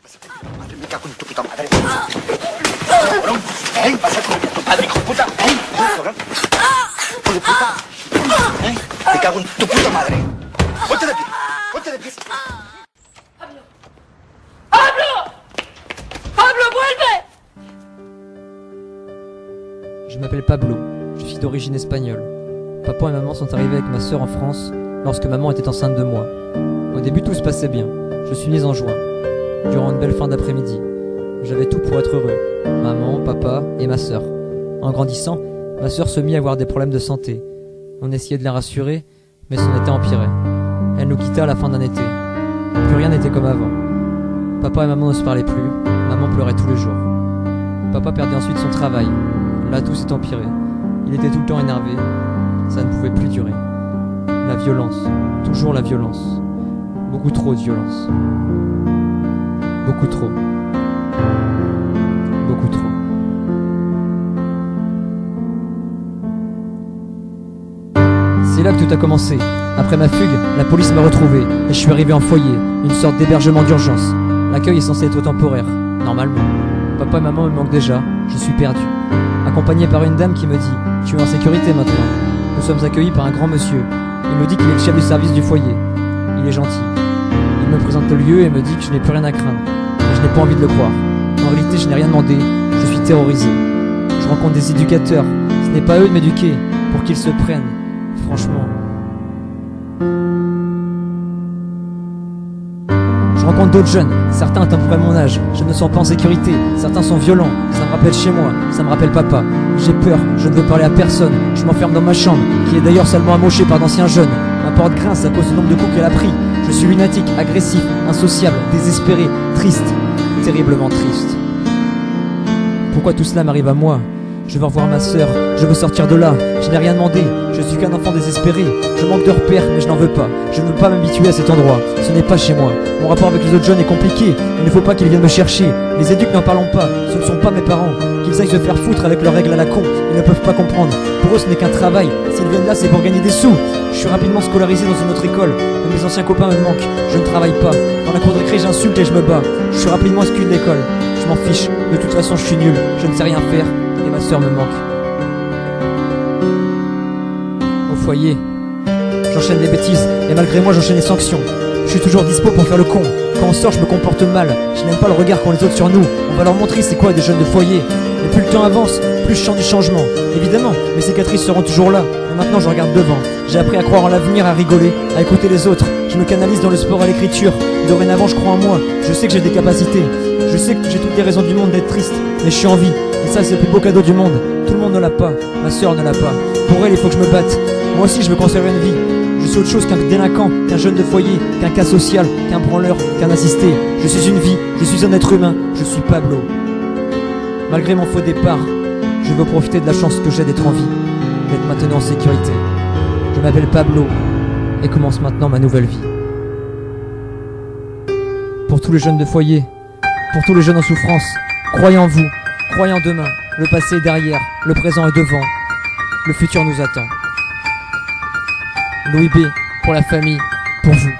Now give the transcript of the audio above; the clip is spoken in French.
Madre, me cago en tu puta madre. Cabrón. Pasa con tu padre, hijo de puta. Cabrón. Hijo de puta. Me cago en tu puta madre. Ponte de pie. Ponte de pie. ¡Pablo! ¡Pablo! ¡Pablo, vuelve! Je m'appelle Pablo, je suis d'origine espagnole. Papa et maman sont arrivés avec ma sœur en France lorsque maman était enceinte de moi. Au début tout se passait bien, je suis né en juin, durant une belle fin d'après-midi. J'avais tout pour être heureux, maman, papa et ma sœur. En grandissant, ma sœur se mit à avoir des problèmes de santé. On essayait de la rassurer, mais son état empirait. Elle nous quitta à la fin d'un été. Plus rien n'était comme avant. Papa et maman ne se parlaient plus, maman pleurait tous les jours. Papa perdait ensuite son travail. Là tout s'est empiré. Il était tout le temps énervé. Ça ne pouvait plus durer. La violence, toujours la violence. Beaucoup trop de violence. Beaucoup trop. Beaucoup trop. C'est là que tout a commencé. Après ma fugue, la police m'a retrouvé et je suis arrivé en foyer, une sorte d'hébergement d'urgence. L'accueil est censé être temporaire, normalement. Papa et maman me manquent déjà, je suis perdu. Accompagné par une dame qui me dit « Tu es en sécurité maintenant ». Nous sommes accueillis par un grand monsieur. Il me dit qu'il est le chef du service du foyer. Il est gentil. Il me présente le lieu et me dit que je n'ai plus rien à craindre. Mais je n'ai pas envie de le croire. En réalité, je n'ai rien demandé. Je suis terrorisé. Je rencontre des éducateurs. Ce n'est pas à eux de m'éduquer pour qu'ils se prennent. Franchement. Je rencontre d'autres jeunes. Certains ont à peu près mon âge. Je ne me sens pas en sécurité. Certains sont violents. Ça me rappelle chez moi. Ça me rappelle papa. J'ai peur. Je ne veux parler à personne. Je m'enferme dans ma chambre, qui est d'ailleurs seulement amochée par d'anciens jeunes. Ma porte grince à cause du nombre de coups qu'elle a pris. Je suis lunatique, agressif, insociable, désespéré, triste, terriblement triste. Pourquoi tout cela m'arrive à moi? Je veux revoir ma sœur, je veux sortir de là, je n'ai rien demandé, je suis qu'un enfant désespéré, je manque de repères mais je n'en veux pas, je ne veux pas m'habituer à cet endroit, ce n'est pas chez moi, mon rapport avec les autres jeunes est compliqué, il ne faut pas qu'ils viennent me chercher, les éduques n'en parlons pas, ce ne sont pas mes parents, qu'ils aillent se faire foutre avec leurs règles à la con, ils ne peuvent pas comprendre, pour eux ce n'est qu'un travail, s'ils viennent là c'est pour gagner des sous, je suis rapidement scolarisé dans une autre école, mais mes anciens copains me manquent, je ne travaille pas, dans la cour de récré j'insulte et je me bats, je suis rapidement exclu de l'école, je m'en fiche, de toute façon je suis nul, je ne sais rien faire, et ma sœur me manque. Au foyer, j'enchaîne des bêtises, et malgré moi j'enchaîne les sanctions. Je suis toujours dispo pour faire le con. Quand on sort, je me comporte mal. Je n'aime pas le regard qu'ont les autres sur nous. On va leur montrer c'est quoi des jeunes de foyer. Et plus le temps avance, plus je sens du changement. Évidemment, mes cicatrices seront toujours là. Mais maintenant je regarde devant. J'ai appris à croire en l'avenir, à rigoler, à écouter les autres. Je me canalise dans le sport, à l'écriture. Dorénavant, je crois en moi. Je sais que j'ai des capacités. Je sais que j'ai toutes les raisons du monde d'être triste. Mais je suis en vie. Et ça, c'est le plus beau cadeau du monde. Tout le monde ne l'a pas. Ma sœur ne l'a pas. Pour elle, il faut que je me batte. Moi aussi, je veux conserver une vie. Je suis autre chose qu'un délinquant, qu'un jeune de foyer, qu'un cas social, qu'un branleur, qu'un assisté. Je suis une vie, je suis un être humain, je suis Pablo. Malgré mon faux départ, je veux profiter de la chance que j'ai d'être en vie, d'être maintenant en sécurité. Je m'appelle Pablo et commence maintenant ma nouvelle vie. Pour tous les jeunes de foyer, pour tous les jeunes en souffrance, croyez en vous, croyez en demain. Le passé est derrière, le présent est devant, le futur nous attend. Louis B, pour la famille, pour vous.